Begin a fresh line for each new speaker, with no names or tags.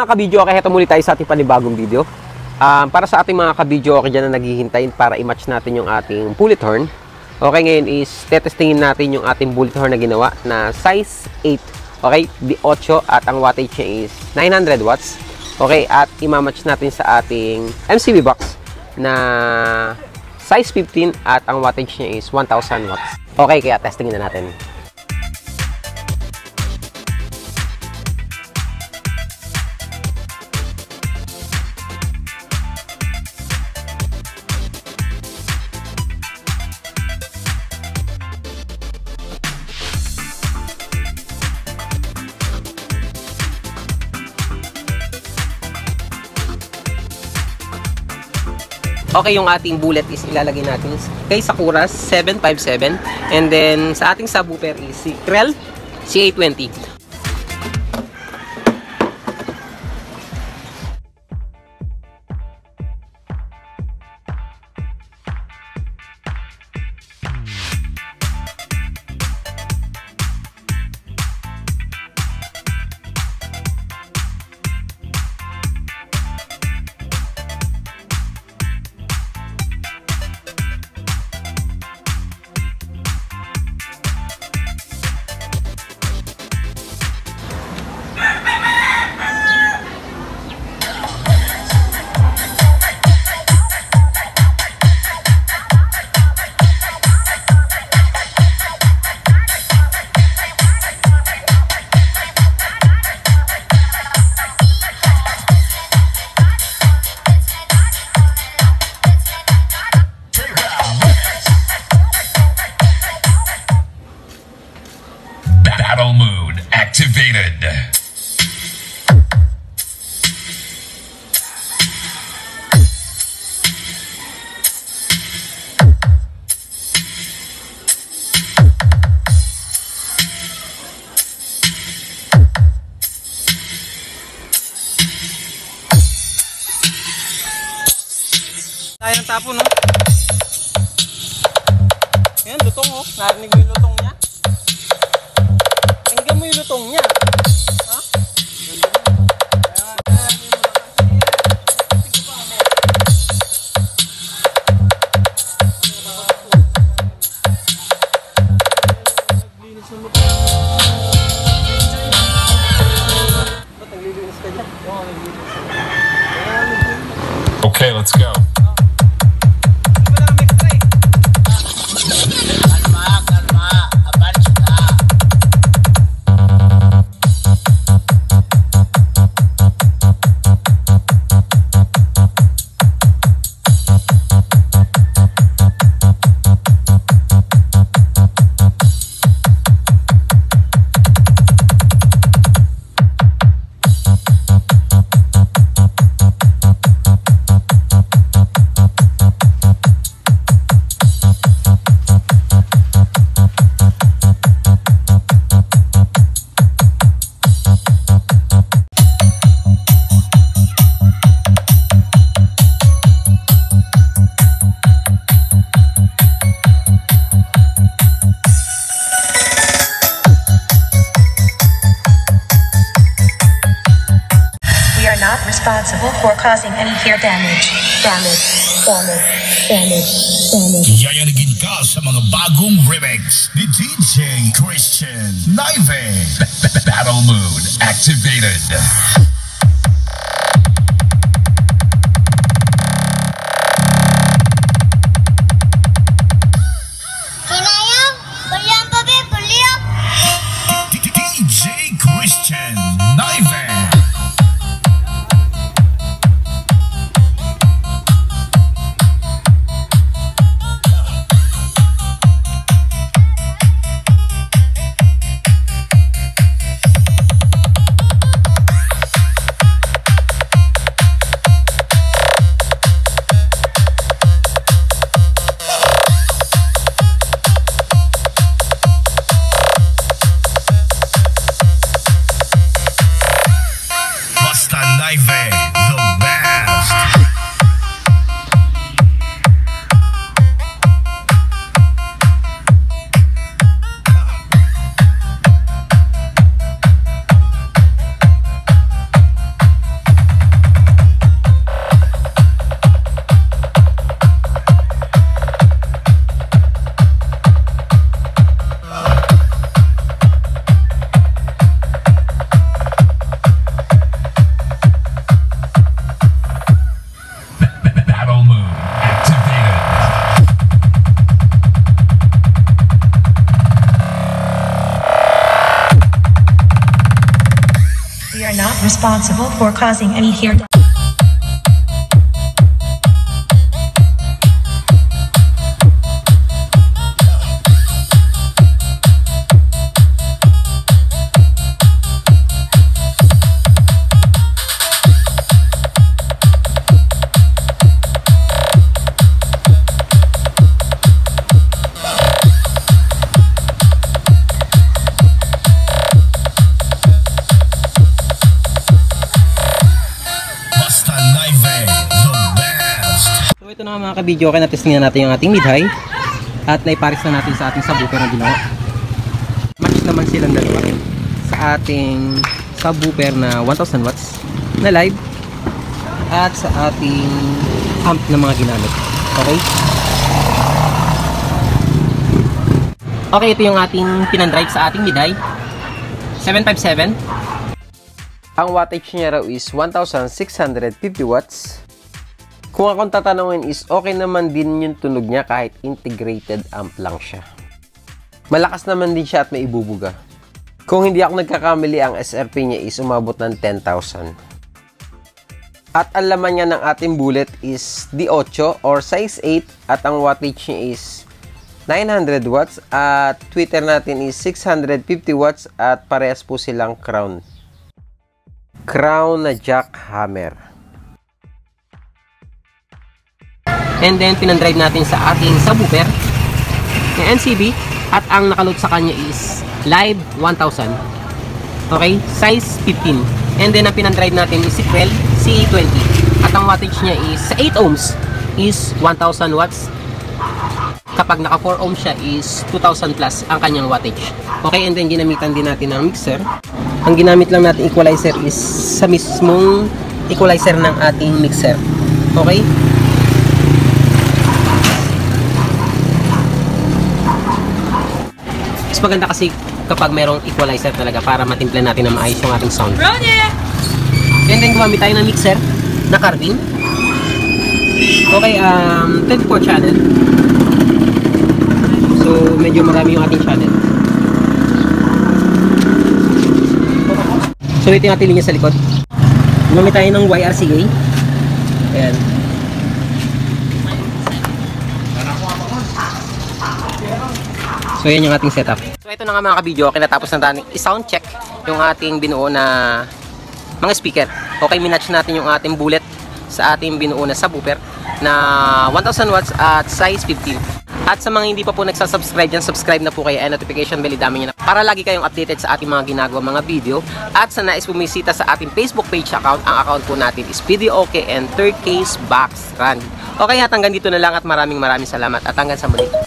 mga kabidyo, okay, heto muli tayo sa ating panibagong video. Para sa ating mga kabidyo, okay, dyan na naghihintay para i-match natin yung ating bullet horn. Okay, ngayon is tetestingin natin yung ating bullet horn na ginawa na size 8. Okay, di 8 at ang wattage niya is 900 watts. Okay, at i-match natin sa ating MCB box na size 15 at ang wattage niya is 1000 watts. Okay, kaya testingin na natin. Okay, yung ating bullet is ilalagay natin kay Sakura 757 and then sa ating subwoofer is si Krell C820.
Battle mode activated.
Sayang tapo, no? Ayan, lutong, oh. Narinig mo yung lutong niya? Pakinggan mo yung lutong niya. Ha?
Okay, let's go.
Responsible for causing any ear damage.
Yayalagin ka sa mga bagong remix ni DJ Christian Naive. Battle mode activated. DJ Christian Naive.
responsible for causing any hear damage.
Basta Naive, the best.
So ito na nga mga kabidyo, okay, na-testingan natin yung ating mid-high at naiparis na natin sa ating subwoofer na ginawa. Match naman silang dalawa sa ating subwoofer na 1000 watts na live at sa ating amp na mga ginamit. Okay? Okay, ito yung ating pinandrive sa ating mid-high 757. Ang wattage niya raw is 1650 watts. Kung akong tatanungin is okay naman din yung tunog niya kahit integrated amp lang siya. Malakas naman din siya at may ibubuga. Kung hindi ako nagkakamali, ang SRP niya is umabot ng 10,000. At ang laman niya ng ating bullet is D8 or size 8 at ang wattage niya is 900 watts at tweeter natin is 650 watts at parehas po silang crown na jackhammer. And then pinandrive natin sa ating subwoofer na NCB at ang nakaload sa kanya is live 1000. Okay, size 15. And then ang pinandrive natin is sequel C20 at ang wattage niya is sa 8 ohms is 1000 watts. Kapag naka 4 ohms siya is 2000 plus ang kanyang wattage. Okay, and then ginamitan din natin ng mixer. Ang ginamit lang natin equalizer is sa mismong equalizer ng ating mixer. Okay? Mas maganda kasi kapag merong equalizer talaga para matimpla natin na maayos yung ating sound. And then gumamit tayo ng mixer na carbine. Okay, 24 channel. So medyo marami yung ating channel. So ito yung ating linya sa likod. Gumamit tayo ng YRCA. Ayan. So yan yung ating setup. So ito na nga mga kabidyo, kinatapos na natin i-sound check yung ating binuo na mga speaker. Okay, minatch natin yung ating bullet sa ating binuo na subwoofer na 1000 watts at size 15. At sa mga hindi pa po nagsasubscribe dyan, subscribe na po kayo and notification bell dami nyo na para lagi kayong updated sa ating mga ginagawa mga video. At sa nais bumisita sa ating Facebook page account, ang account po natin is PDOK and Third Case Box Run. Okay, at hanggang dito na lang at maraming salamat at hanggang sa muli.